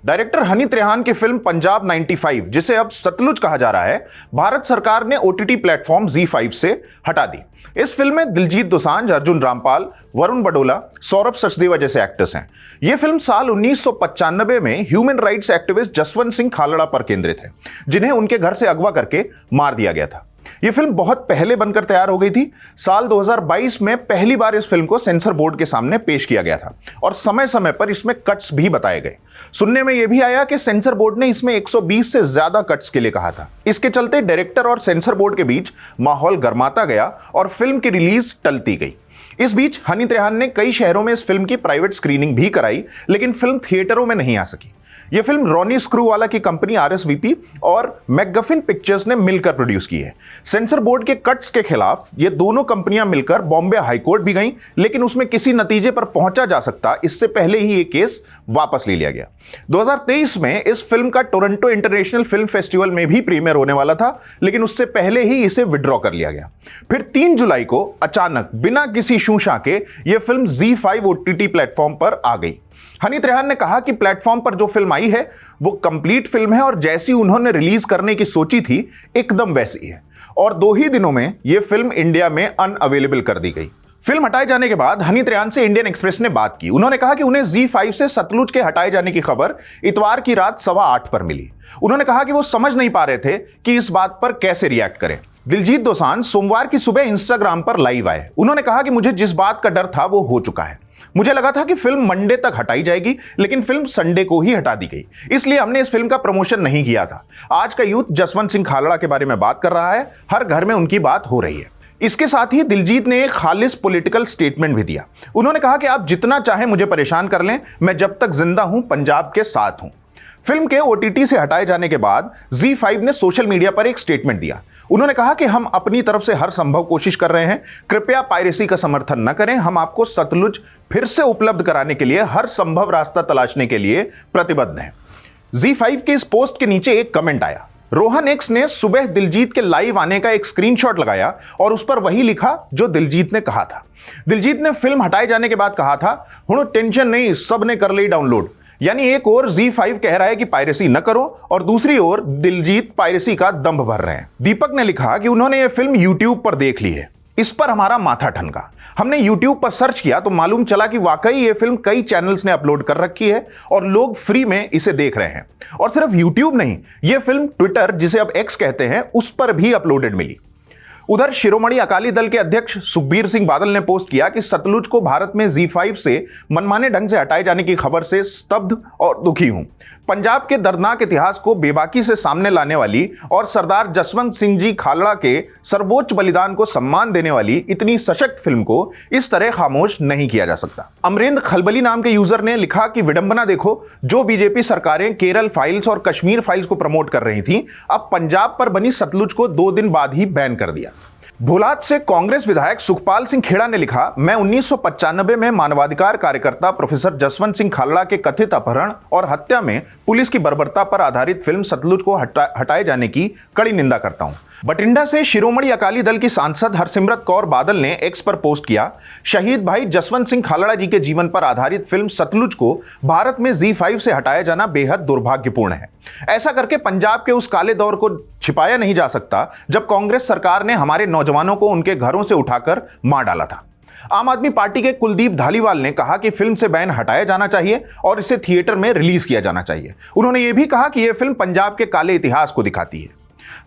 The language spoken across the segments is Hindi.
डायरेक्टर हनी त्रेहान की फिल्म पंजाब 95, जिसे अब सतलुज कहा जा रहा है, भारत सरकार ने ओटीटी प्लेटफॉर्म ZEE5 से हटा दी। इस फिल्म में दिलजीत दोसांझ, अर्जुन रामपाल, वरुण बडोला, सौरभ सचदेवा जैसे एक्टर्स हैं। यह फिल्म साल 1995 में human rights activist Jaswant Singh Khalra पर केंद्रित है, जिन्हें उनके घर से अगवा करके मार दिया गया था। यह फिल्म बहुत पहले बनकर तैयार हो गई थी। साल 2022 में पहली बार इस फिल्म को सेंसर बोर्ड के सामने पेश किया गया था और समय समय पर इसमें कट्स भी बताए गए। सुनने में यह भी आया कि सेंसर बोर्ड ने इसमें 120 से ज्यादा कट्स के लिए कहा था। इसके चलते डायरेक्टर और सेंसर बोर्ड के बीच माहौल गर्माता गया और फिल्म की रिलीज टलती गई। इस बीच हनी त्रेहान ने कई शहरों में इस फिल्म की प्राइवेट स्क्रीनिंग भी कराई, लेकिन फिल्म थिएटरों में नहीं आ सकी। यह फिल्म रॉनी स्क्रूवाला की कंपनी RSVP और मैकगफिन पिक्चर्स ने मिलकर प्रोड्यूस की है। सेंसर बोर्ड के कट्स के खिलाफ ये दोनों कंपनियां मिलकर बॉम्बे हाईकोर्ट भी गईं, लेकिन उसमें किसी नतीजे पर पहुंचा जा सकता इससे पहले ही ये केस वापस ले लिया गया। 2023 में इस फिल्म का टोरंटो इंटरनेशनल फिल्म फेस्टिवल में भी प्रीमियर होने वाला था, लेकिन उससे पहले ही इसे विड्रॉ कर लिया गया। फिर 3 जुलाई को अचानक बिना किसी शूशा के यह फिल्म ZEE5 OTT प्लेटफॉर्म पर आ गई। हनी त्रेहान ने कहा कि प्लेटफॉर्म पर जो फिल्म आई है वो कंप्लीट फिल्म है और जैसी उन्होंने रिलीज करने की सोची थी एकदम वैसी है, और 2 ही दिनों में यह फिल्म इंडिया में अनअवेलेबल कर दी गई। फिल्म हटाए जाने के बाद हनी त्रेहान से इंडियन एक्सप्रेस ने बात की। उन्होंने कहा कि उन्हें ZEE5 से सतलुज के हटाए जाने की खबर इतवार की रात 8:15 पर मिली। उन्होंने कहा कि वो समझ नहीं पा रहे थे कि इस बात पर कैसे रिएक्ट करें। दिलजीत दोसांझ सोमवार की सुबह इंस्टाग्राम पर लाइव आए। उन्होंने कहा कि मुझे जिस बात का डर था वो हो चुका है। मुझे लगा था कि फिल्म मंडे तक हटाई जाएगी, लेकिन फिल्म संडे को ही हटा दी गई, इसलिए हमने इस फिल्म का प्रमोशन नहीं किया था। आज का यूथ जसवंत सिंह खालड़ा के बारे में बात कर रहा है, हर घर में उनकी बात हो रही है। इसके साथ ही दिलजीत ने एक खालिस पॉलिटिकल स्टेटमेंट भी दिया। उन्होंने कहा कि आप जितना चाहें मुझे परेशान कर लें, मैं जब तक जिंदा हूं पंजाब के साथ हूं। फिल्म के OTT से हटाए जाने के बाद ZEE5 ने सोशल मीडिया पर एक स्टेटमेंट दिया। उन्होंने कहा कि हम अपनी तरफ से हर संभव कोशिश कर रहे हैं, कृपया पायरेसी का समर्थन न करें। हम आपको सतलुज फिर से उपलब्ध कराने के लिए हर संभव रास्ता तलाशने के लिए प्रतिबद्ध हैं। ZEE5 के इस पोस्ट के नीचे एक कमेंट आया। रोहन एक्स ने सुबह दिलजीत के लाइव आने का एक स्क्रीनशॉट लगाया और उस पर वही लिखा जो दिलजीत ने कहा था। दिलजीत ने फिल्म हटाए जाने के बाद कहा था, हुण टेंशन नहीं, सब ने कर ली डाउनलोड। यानी एक और ZEE5 कह रहा है कि पायरेसी न करो और दूसरी ओर दिलजीत पायरेसी का दंभ भर रहे हैं। दीपक ने लिखा कि उन्होंने ये फिल्म YouTube पर देख ली है। इस पर हमारा माथा ठनका। हमने YouTube पर सर्च किया तो मालूम चला कि वाकई ये फिल्म कई चैनल्स ने अपलोड कर रखी है और लोग फ्री में इसे देख रहे हैं। और सिर्फ YouTube नहीं, ये फिल्म ट्विटर, जिसे अब X कहते हैं, उस पर भी अपलोडेड मिली। उधर शिरोमणि अकाली दल के अध्यक्ष सुखबीर सिंह बादल ने पोस्ट किया कि सतलुज को भारत में ZEE5 से मनमाने ढंग से हटाए जाने की खबर से स्तब्ध और दुखी हूं। पंजाब के दर्दनाक इतिहास को बेबाकी से सामने लाने वाली और सरदार जसवंत सिंह जी खालड़ा के सर्वोच्च बलिदान को सम्मान देने वाली इतनी सशक्त फिल्म को इस तरह खामोश नहीं किया जा सकता। अमरेंद्र खलबली नाम के यूजर ने लिखा कि विडंबना देखो, जो बीजेपी सरकारें केरल फाइल्स और कश्मीर फाइल्स को प्रमोट कर रही थी, अब पंजाब पर बनी सतलुज को 2 दिन बाद ही बैन कर दिया। भोलात से कांग्रेस विधायक सुखपाल सिंह खेड़ा ने लिखा, मैं 1995 में मानवाधिकार कार्यकर्ता प्रोफेसर जसवंत सिंह खालड़ा के कथित अपहरण और हत्या में पुलिस की बर्बरता पर आधारित फिल्म सतलुज को हटाए जाने की कड़ी निंदा करता हूं। बठिंडा से शिरोमणि अकाली दल की सांसद हरसिमरत कौर बादल ने X पर पोस्ट किया, शहीद भाई जसवंत सिंह खालड़ा जी के जीवन पर आधारित फिल्म सतलुज को भारत में ZEE5 से हटाया जाना बेहद दुर्भाग्यपूर्ण है। ऐसा करके पंजाब के उस काले दौर को छिपाया नहीं जा सकता जब कांग्रेस सरकार ने हमारे नौजवानों को उनके घरों से उठाकर मार डाला था। आम आदमी पार्टी के कुलदीप धालीवाल ने कहा कि फिल्म से बैन हटाया जाना चाहिए और इसे थिएटर में रिलीज किया जाना चाहिए। उन्होंने यह भी कहा कि यह फिल्म पंजाब के काले इतिहास को दिखाती है।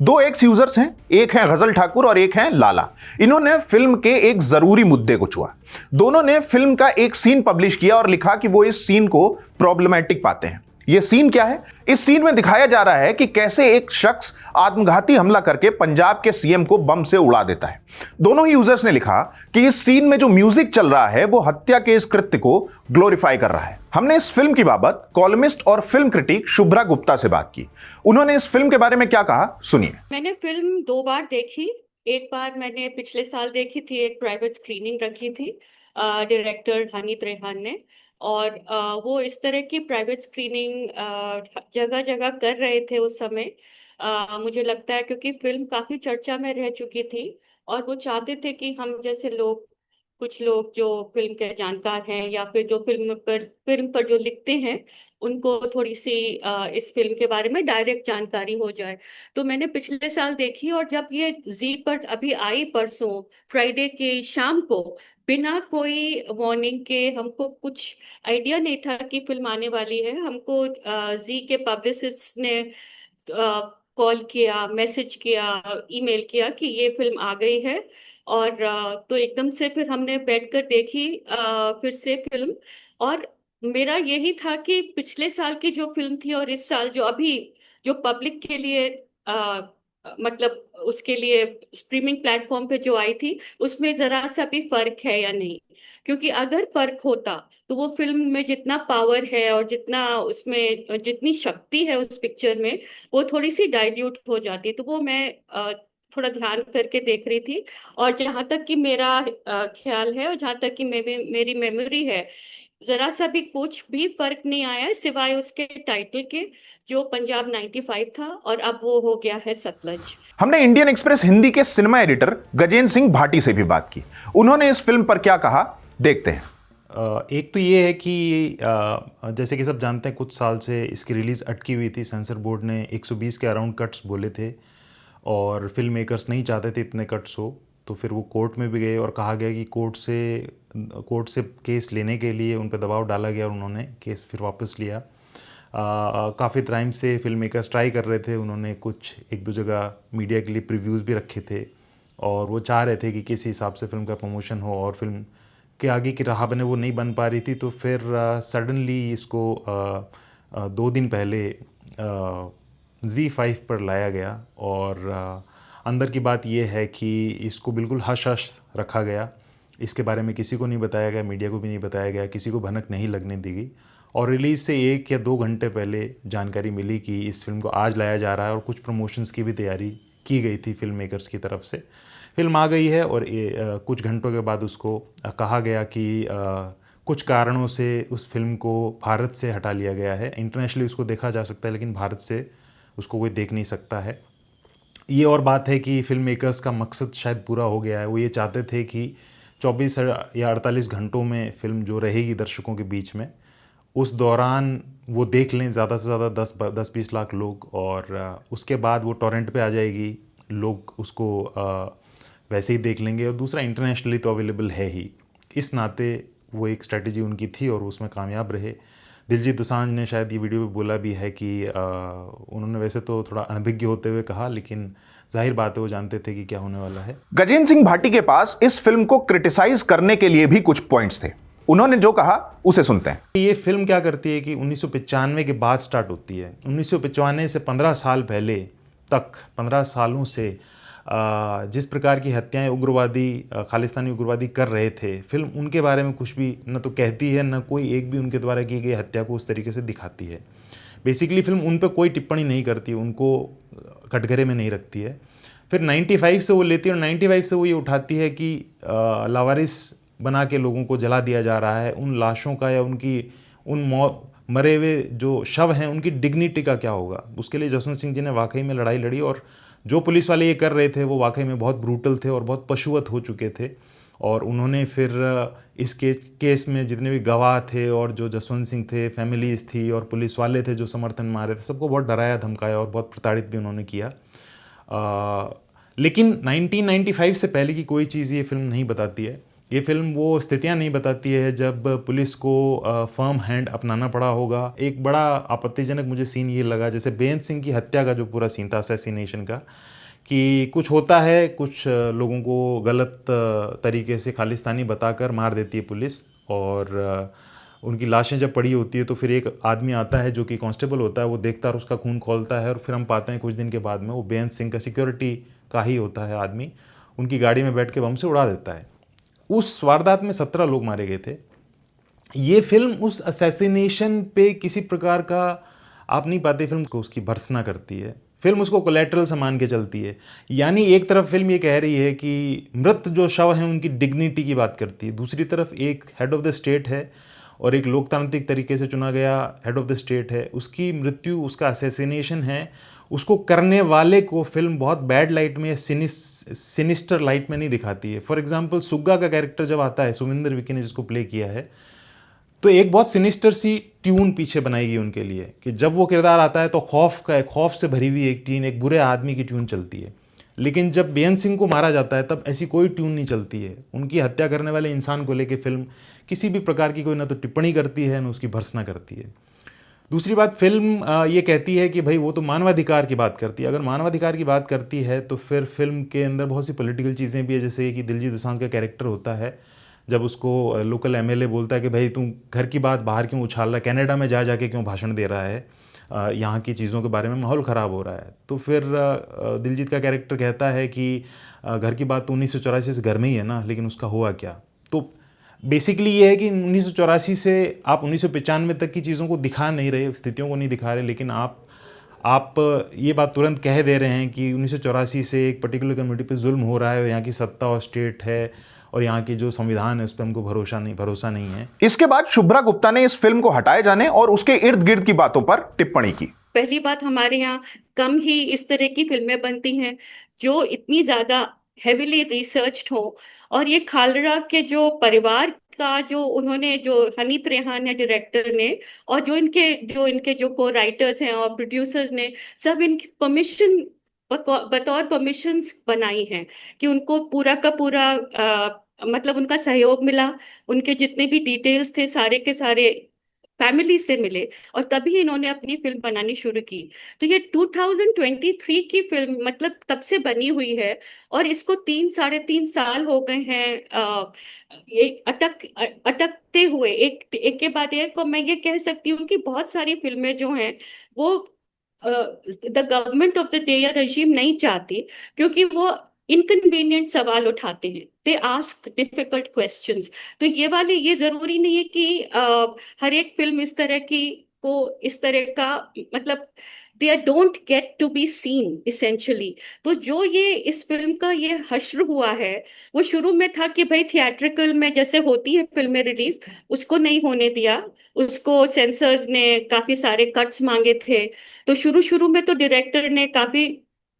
2 X यूजर्स हैं, एक हैं गजल ठाकुर और एक हैं लाला। इन्होंने फिल्म के एक जरूरी मुद्दे को छुआ। दोनों ने फिल्म का एक सीन पब्लिश किया और लिखा कि वो इस सीन को प्रॉब्लमैटिक पाते हैं। यह सीन क्या है? इस सीन में दिखाया जा रहा है कि कैसे एक शख्स आत्मघाती हमला करके पंजाब के CM को बम से उड़ा देता है। दोनों ही यूजर्स ने लिखा कि इस सीन में जो म्यूजिक चल रहा है वो हत्या के इस कृत्य को ग्लोरीफाई कर रहा है। हमने इस फिल्म की बाबत कॉलमिस्ट और फिल्म क्रिटिक शुभ्रा गुप्ता से बात की। उन्होंने इस फिल्म के बारे में क्या कहा, सुनिए। मैंने फिल्म 2 बार देखी। एक बार मैंने पिछले साल देखी थी, एक प्राइवेट स्क्रीनिंग रखी थी डायरेक्टर हनी त्रेहान ने, और वो इस तरह की प्राइवेट स्क्रीनिंग जगह जगह कर रहे थे उस समय। मुझे लगता है क्योंकि फिल्म काफी चर्चा में रह चुकी थी और वो चाहते थे कि हम जैसे लोग कुछ लोग जो फिल्म के जानकार हैं या फिर जो फिल्म पर जो लिखते हैं, उनको थोड़ी सी इस फिल्म के बारे में डायरेक्ट जानकारी हो जाए। तो मैंने पिछले साल देखी, और जब ये जी पर अभी आई परसों फ्राइडे की शाम को, बिना कोई वार्निंग के, हमको कुछ आइडिया नहीं था कि फिल्म आने वाली है। हमको जी के पब्लिसिस्ट ने कॉल किया, मैसेज किया, ईमेल किया कि ये फिल्म आ गई है। और तो एकदम से फिर हमने बैठकर देखी फिर से फिल्म। और मेरा यही था कि पिछले साल की जो फिल्म थी और इस साल जो अभी जो पब्लिक के लिए मतलब उसके लिए स्ट्रीमिंग प्लेटफॉर्म पे जो आई थी, उसमें जरा सा भी फर्क है या नहीं। क्योंकि अगर फर्क होता तो वो फिल्म में जितना पावर है और जितना उसमें जितनी शक्ति है उस पिक्चर में, वो थोड़ी सी डाइल्यूट हो जाती। तो वो मैं थोड़ा ध्यान करके देख रही थी। और जहां तक कि मेरा ख्याल है, और जहां तक कि मेरी मेमोरी है, जरा सा भी कुछ भी फर्क नहीं आया है, सिवाय उसके टाइटल के, जो पंजाब 95 था और अब वो हो गया है सतलज। हमने इंडियन एक्सप्रेस हिंदी के सिनेमा एडिटर गजेंद्र सिंह भाटी से भी बात की। उन्होंने इस फिल्म पर क्या कहा, देखते हैं। एक तो ये है कि जैसे कि सब जानते हैं, कुछ साल से इसकी रिलीज़ अटकी हुई थी। सेंसर बोर्ड ने 120 के अराउंड कट्स बोले थे और फिल्म मेकर्स नहीं चाहते थे इतने कट्स हो, तो फिर वो कोर्ट में भी गए और कहा गया कि कोर्ट से केस लेने के लिए उन पर दबाव डाला गया और उन्होंने केस फिर वापस लिया। काफ़ी टाइम से फिल्म मेकर्स ट्राई कर रहे थे, उन्होंने कुछ एक दो जगह मीडिया के लिए प्रीव्यूज़ भी रखे थे और वो चाह रहे थे कि किस हिसाब से फिल्म का प्रमोशन हो, और फिल्म के आगे की राह बने वो नहीं बन पा रही थी। तो फिर सडनली इसको 2 दिन पहले Z5 पर लाया गया। और अंदर की बात यह है कि इसको बिल्कुल हश हश रखा गया, इसके बारे में किसी को नहीं बताया गया, मीडिया को भी नहीं बताया गया, किसी को भनक नहीं लगने दी गई। और रिलीज़ से 1 या 2 घंटे पहले जानकारी मिली कि इस फिल्म को आज लाया जा रहा है और कुछ प्रमोशंस की भी तैयारी की गई थी फिल्म मेकर्स की तरफ से। फिल्म आ गई है और कुछ घंटों के बाद उसको कहा गया कि कुछ कारणों से उस फिल्म को भारत से हटा लिया गया है। इंटरनेशनली उसको देखा जा सकता है, लेकिन भारत से उसको कोई देख नहीं सकता है। ये और बात है कि फिल्म मेकर्स का मकसद शायद पूरा हो गया है। वो ये चाहते थे कि 24 या 48 घंटों में फिल्म जो रहेगी दर्शकों के बीच में, उस दौरान वो देख लें ज़्यादा से ज़्यादा 10-20 लाख लोग, और उसके बाद वो टॉरेंट पे आ जाएगी, लोग उसको वैसे ही देख लेंगे। और दूसरा, इंटरनेशनली तो अवेलेबल है ही, इस नाते वो एक स्ट्रेटजी उनकी थी और उसमें कामयाब रहे। दिलजीत दोसांझ ने शायद ये वीडियो में बोला भी है कि उन्होंने वैसे तो थोड़ा अनभिज्ञ होते हुए कहा, लेकिन जाहिर बात है वो जानते थे कि क्या होने वाला है। गजेंद्र सिंह भाटी के पास इस फिल्म को क्रिटिसाइज करने के लिए भी कुछ पॉइंट्स थे। उन्होंने जो कहा उसे सुनते हैं। ये फिल्म क्या करती है कि 1995 के बाद स्टार्ट होती है। 1995 से 15 साल पहले तक, 15 सालों से जिस प्रकार की हत्याएं उग्रवादी, खालिस्तानी उग्रवादी कर रहे थे, फिल्म उनके बारे में कुछ भी न तो कहती है, न कोई एक भी उनके द्वारा की गई हत्या को उस तरीके से दिखाती है। बेसिकली फिल्म उन पर कोई टिप्पणी नहीं करती, उनको कटघरे में नहीं रखती है। फिर 95 से वो लेती है और 95 से वो ये उठाती है कि लावारिस बना के लोगों को जला दिया जा रहा है। उन लाशों का या उन मरे हुए जो शव हैं उनकी डिग्निटी का क्या होगा। उसके लिए जसवंत सिंह जी ने वाकई में लड़ाई लड़ी, और जो पुलिस वाले ये कर रहे थे वो वाकई में बहुत ब्रूटल थे और बहुत पशुवत हो चुके थे। और उन्होंने फिर इस केस में जितने भी गवाह थे और जो जसवंत सिंह थे, फैमिलीज़ थी और पुलिस वाले थे जो समर्थन में आ रहे थे, सबको बहुत डराया धमकाया और बहुत प्रताड़ित भी उन्होंने किया। लेकिन 1995 से पहले की कोई चीज़ ये फिल्म नहीं बताती है। ये फिल्म वो स्थितियाँ नहीं बताती है जब पुलिस को फर्म हैंड अपनाना पड़ा होगा। एक बड़ा आपत्तिजनक मुझे सीन ये लगा, जैसे बेअंत सिंह की हत्या का जो पूरा सीन था, असैसिनेशन का, कि कुछ होता है, कुछ लोगों को गलत तरीके से खालिस्तानी बताकर मार देती है पुलिस, और उनकी लाशें जब पड़ी होती है तो फिर एक आदमी आता है जो कि कांस्टेबल होता है, वो देखता है और उसका खून खौलता है, और फिर हम पाते हैं कुछ दिन के बाद में वो बेअंत सिंह का सिक्योरिटी का ही होता है आदमी, उनकी गाड़ी में बैठ के बम से उड़ा देता है। उस वारदात में 17 लोग मारे गए थे। ये फिल्म उस असैसिनेशन पे किसी प्रकार का आप नहीं पाते, फिल्म को उसकी भर्त्सना करती है, फिल्म उसको कोलैटरल मान के चलती है। यानी एक तरफ फिल्म ये कह रही है कि मृत जो शव हैं उनकी डिग्निटी की बात करती है, दूसरी तरफ एक हेड ऑफ द स्टेट है और एक लोकतांत्रिक तरीके से चुना गया हेड ऑफ द स्टेट है, उसकी मृत्यु, उसका असैसिनेशन है, उसको करने वाले को फिल्म बहुत बैड लाइट में या सिनिस्टर लाइट में नहीं दिखाती है। फॉर एग्जांपल सुग्गा का कैरेक्टर जब आता है, सुमिंदर विकी ने जिसको प्ले किया है, तो एक बहुत सिनिस्टर सी ट्यून पीछे बनाई गई उनके लिए कि जब वो किरदार आता है तो खौफ से भरी हुई एक ट्यून, एक बुरे आदमी की ट्यून चलती है। लेकिन जब बेअंत सिंह को मारा जाता है तब ऐसी कोई ट्यून नहीं चलती है। उनकी हत्या करने वाले इंसान को लेकर फिल्म किसी भी प्रकार की कोई ना तो टिप्पणी करती है, ना उसकी भर्त्सना करती है। दूसरी बात, फिल्म ये कहती है कि भाई वो तो मानवाधिकार की बात करती है। अगर मानवाधिकार की बात करती है तो फिर फिल्म के अंदर बहुत सी पॉलिटिकल चीज़ें भी है, जैसे कि दिलजीत दोसांझ का कैरेक्टर होता है, जब उसको लोकल एमएलए बोलता है कि भाई तू घर की बात बाहर क्यों उछाल रहा है, कनाडा में जा जाके क्यों भाषण दे रहा है, यहाँ की चीज़ों के बारे में माहौल ख़राब हो रहा है। तो फिर दिलजीत का कैरेक्टर कहता है कि घर की बात तो 1984 से घर में ही है ना, लेकिन उसका हुआ क्या। तो बेसिकली ये है कि 1984 से आप 1995 तक की चीज़ों को दिखा नहीं रहे, स्थितियों को नहीं दिखा रहे, लेकिन आप ये बात तुरंत कह दे रहे हैं कि 1984 से एक पर्टिकुलर कम्युनिटी पे जुल्म हो रहा है, यहाँ की सत्ता और स्टेट है और यहाँ की जो संविधान है उस पर हमको भरोसा नहीं है। इसके बाद शुभ्रा गुप्ता ने इस फिल्म को हटाए जाने और उसके इर्द गिर्द की बातों पर टिप्पणी की। पहली बात, हमारे यहाँ कम ही इस तरह की फिल्में बनती हैं जो इतनी ज्यादा हेविली रिसर्च्ड हो। और ये खालरा के जो परिवार का जो उन्होंने, जो हनीत रेहान है डायरेक्टर ने, और जो इनके जो को राइटर्स हैं और प्रोड्यूसर्स ने, सब इनकी परमिशन, बतौर परमिशंस बनाई हैं कि उनको पूरा का पूरा मतलब उनका सहयोग मिला। उनके जितने भी डिटेल्स थे सारे के सारे फैमिली से मिले, और तभी इन्होंने अपनी फिल्म बनानी शुरू की। तो ये 2023 की फिल्म मतलब तब से बनी हुई है, और इसको 3 साढ़े 3 साल हो गए हैं ये अटकते हुए, एक के बाद एक। और मैं ये कह सकती हूँ कि बहुत सारी फिल्में जो हैं वो the government of the day या रजीम नहीं चाहती, क्योंकि वो इनकन्वीनियंट सवाल उठाते हैं, दे आस्क डिफिकल्ट क्वेश्चंस। तो ये वाले, ये जरूरी नहीं है कि हर एक फिल्म इस तरह की को इस तरह का मतलब they don't get to be seen essentially. तो जो ये इस फिल्म का ये हश्र हुआ है, वो शुरू में था कि भाई थिएट्रिकल में जैसे होती है फिल्में रिलीज, उसको नहीं होने दिया। उसको सेंसर्स ने काफी सारे कट्स मांगे थे, तो शुरू शुरू में तो डायरेक्टर ने काफी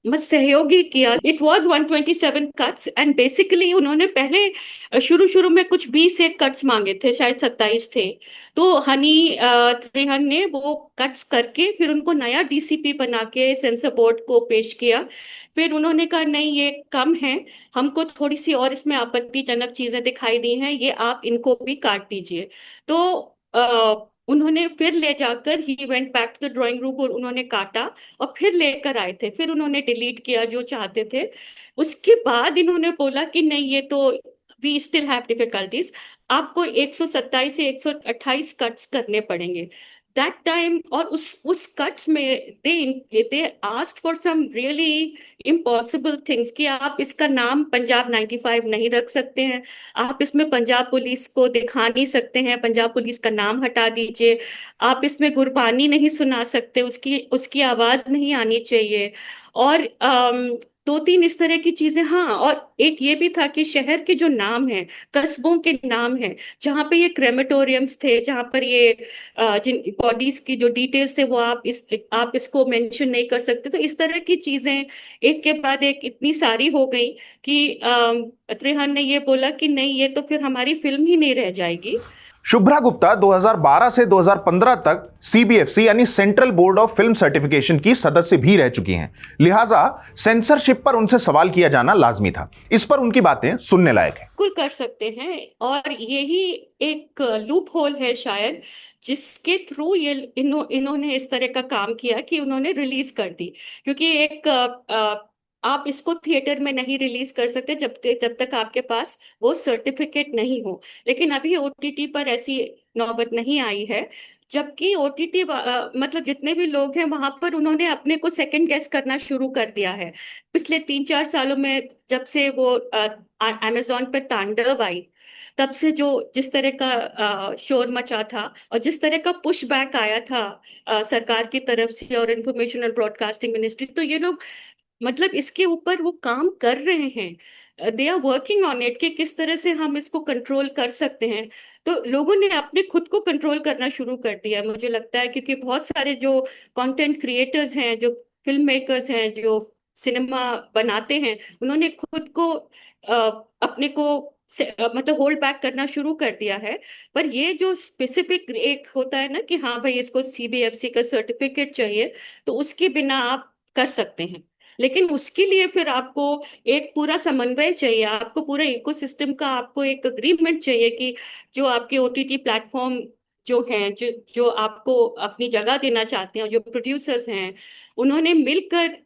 मत सहयोग ही किया। It was 127 cuts, and basically उन्होंने पहले शुरू शुरू में कुछ 20 एक कट्स मांगे थे, शायद 27 थे। तो हनी त्रेहन ने वो कट्स करके फिर उनको नया डीसीपी बना के सेंसर बोर्ड को पेश किया। फिर उन्होंने कहा नहीं, ये कम है, हमको थोड़ी सी और इसमें आपत्तिजनक चीजें दिखाई दी हैं, ये आप इनको भी काट दीजिए। तो उन्होंने फिर ले जाकर ही went back to the drawing room और उन्होंने काटा, और फिर लेकर आए थे, फिर उन्होंने डिलीट किया जो चाहते थे। उसके बाद इन्होंने बोला कि नहीं, ये तो वी स्टिल हैव डिफिकल्टीज, आपको 127 से 128 कट्स करने पड़ेंगे दैट टाइम। और उस कट्स में they asked for some really impossible things कि आप इसका नाम पंजाब 95 नहीं रख सकते हैं, आप इसमें पंजाब पुलिस को दिखा नहीं सकते हैं, पंजाब पुलिस का नाम हटा दीजिए, आप इसमें गुरबानी नहीं सुना सकते, उसकी उसकी आवाज नहीं आनी चाहिए, और 2 3 इस तरह की चीजें। हाँ, और एक ये भी था कि शहर के जो नाम हैं, कस्बों के नाम हैं, जहाँ पे ये क्रेमेटोरियम्स थे, जहाँ पर ये जिन बॉडीज की जो डिटेल्स थे, वो आप इसको मेंशन नहीं कर सकते। तो इस तरह की चीजें एक के बाद एक इतनी सारी हो गई कि त्रेहान ने ये बोला कि नहीं, ये तो फिर हमारी फिल्म ही नहीं रह जाएगी। शुभ्रा गुप्ता 2012 से 2015 तक सीबीएफसी यानी central board of film certification की सदस्य भी रह चुकी हैं, लिहाजा सेंसरशिप पर उनसे सवाल किया जाना लाजमी था। इस पर उनकी बातें सुनने लायक है। बिल्कुल कर सकते हैं, और यही एक लूप होल है शायद, जिसके थ्रू ये इन्होंने इस तरह का काम किया कि उन्होंने रिलीज कर दी। क्योंकि एक आप इसको थिएटर में नहीं रिलीज कर सकते जब तक आपके पास वो सर्टिफिकेट नहीं हो। लेकिन अभी ओटीटी पर ऐसी नौबत नहीं आई है, जबकि ओटीटी मतलब जितने भी लोग हैं वहां पर उन्होंने अपने को सेकंड गेस करना शुरू कर दिया है। पिछले 3 4 सालों में जब से वो अमेजोन पे तांडव आई, तब से जो जिस तरह का शोर मचा था और जिस तरह का पुश बैक आया था सरकार की तरफ से और इंफॉर्मेशन और ब्रॉडकास्टिंग मिनिस्ट्री, तो ये लोग मतलब इसके ऊपर वो काम कर रहे हैं। They are working on it कि किस तरह से हम इसको कंट्रोल कर सकते हैं। तो लोगों ने अपने खुद को कंट्रोल करना शुरू कर दिया मुझे लगता है, क्योंकि बहुत सारे जो कंटेंट क्रिएटर्स हैं, जो फिल्म मेकर्स हैं, जो सिनेमा बनाते हैं, उन्होंने खुद को अपने को मतलब होल्ड बैक करना शुरू कर दिया है। पर ये जो स्पेसिफिक एक होता है ना कि हाँ भाई इसको सीबीएफसी का सर्टिफिकेट चाहिए, तो उसके बिना आप कर सकते हैं। लेकिन उसके लिए फिर आपको एक पूरा समन्वय चाहिए, आपको पूरा इकोसिस्टम का आपको एक अग्रीमेंट चाहिए कि जो आपके ओटीटी प्लेटफॉर्म जो हैं, जो जो आपको अपनी जगह देना चाहते हैं, जो प्रोड्यूसर्स हैं, उन्होंने मिलकर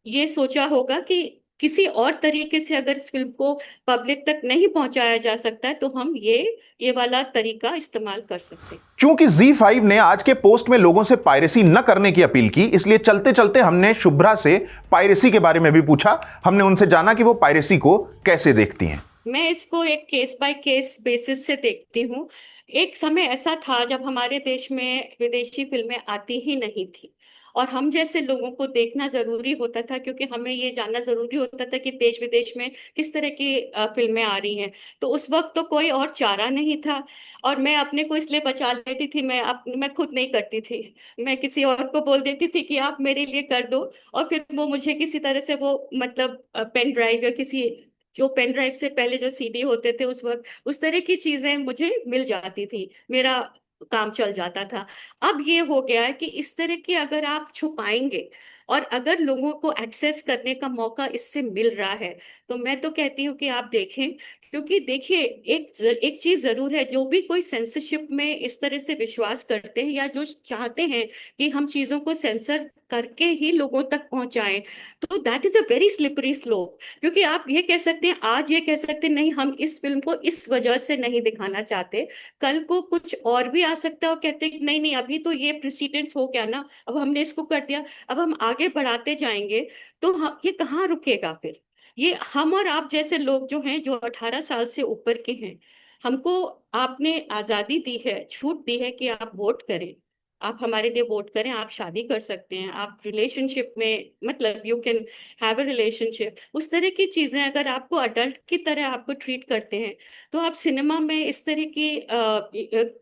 ये सोचा होगा कि किसी और तरीके से अगर इस फिल्म को पब्लिक तक नहीं पहुंचाया जा सकता है तो हम ये वाला तरीका इस्तेमाल कर सकते हैं। चूंकि Z5 ने आज के पोस्ट में लोगों से पायरेसी न करने की अपील की, इसलिए चलते चलते हमने शुभ्रा से पायरेसी के बारे में भी पूछा। हमने उनसे जाना कि वो पायरेसी को कैसे देखती हैं। मैं इसको एक केस बाय केस बेसिस से देखती हूँ। एक समय ऐसा था जब हमारे देश में विदेशी फिल्में आती ही नहीं थी, और हम जैसे लोगों को देखना जरूरी होता था, क्योंकि हमें ये जानना जरूरी होता था कि देश विदेश में किस तरह की फिल्में आ रही हैं। तो उस वक्त तो कोई और चारा नहीं था, और मैं अपने को इसलिए बचा लेती थी, मैं खुद नहीं करती थी, मैं किसी और को बोल देती थी कि आप मेरे लिए कर दो, और फिर वो मुझे किसी तरह से वो मतलब पेन ड्राइव या किसी, जो पेन ड्राइव से पहले जो सीडी होते थे उस वक्त, उस तरह की चीजें मुझे मिल जाती थी, मेरा काम चल जाता था। अब ये हो गया है कि इस तरह की अगर आप छुपाएंगे और अगर लोगों को एक्सेस करने का मौका इससे मिल रहा है, तो मैं तो कहती हूँ कि आप देखें। क्योंकि देखिए, एक चीज जरूर है, जो भी कोई सेंसरशिप में इस तरह से विश्वास करते हैं या जो चाहते हैं कि हम चीजों को सेंसर करके ही लोगों तक पहुंचाएं, तो that is a very slippery slope. क्योंकि आप ये कह सकते हैं, आज ये कह सकते हैं नहीं हम इस फिल्म को इस वजह से नहीं दिखाना चाहते, कल को कुछ और भी आ सकता है और कहते हैं नहीं नहीं अभी तो ये प्रेसिडेंस हो गया ना, अब हमने इसको कर दिया, अब हम आगे बढ़ाते जाएंगे, तो ये कहाँ रुकेगा फिर। ये हम और आप जैसे लोग जो हैं, जो 18 साल से ऊपर के हैं, हमको आपने आजादी दी है, छूट दी है कि आप वोट करें, आप हमारे लिए वोट करें, आप शादी कर सकते हैं, आप रिलेशनशिप में मतलब you can have a relationship, उस तरह की चीजें अगर आपको अडल्ट की तरह आपको ट्रीट करते हैं, तो आप सिनेमा में इस तरह की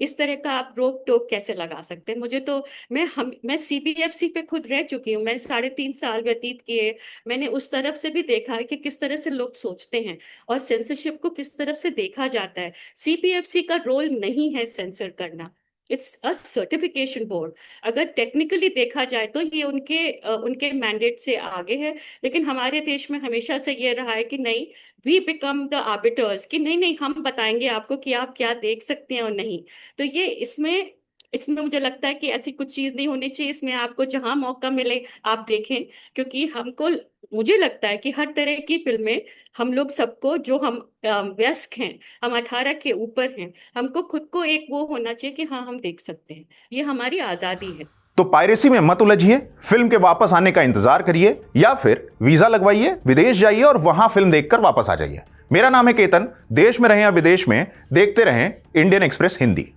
इस तरह का आप रोक टोक कैसे लगा सकते हैं। मुझे तो मैं सीबीएफसी पे खुद रह चुकी हूँ, मैं 3.5 साल व्यतीत किए, मैंने उस तरफ से भी देखा है कि किस तरह से लोग सोचते हैं और सेंसरशिप को किस तरफ से देखा जाता है। सीबीएफसी का रोल नहीं है सेंसर करना, इट्स अ सर्टिफिकेशन बोर्ड। अगर टेक्निकली देखा जाए तो ये उनके मैंडेट से आगे है, लेकिन हमारे देश में हमेशा से ये रहा है कि नहीं, वी बिकम द आर्बिटर्स, कि नहीं नहीं हम बताएंगे आपको कि आप क्या देख सकते हैं और नहीं। तो ये इसमें इसमें मुझे लगता है कि ऐसी कुछ चीज नहीं होनी चाहिए, इसमें आपको जहां मौका मिले आप देखें। क्योंकि मुझे लगता है कि हर तरह की फिल्में, हम लोग सबको, जो हम वयस्क हैं, हम 18 के ऊपर हैं, हमको खुद को एक वो होना चाहिए कि हाँ हम देख सकते हैं, ये हमारी आजादी है। तो पायरेसी में मत उलझिए, फिल्म के वापस आने का इंतजार करिए, या फिर वीजा लगवाइए, विदेश जाइए और वहां फिल्म देखकर वापस आ जाइए। मेरा नाम है केतन। देश में रहें या विदेश में, देखते रहें इंडियन एक्सप्रेस हिंदी।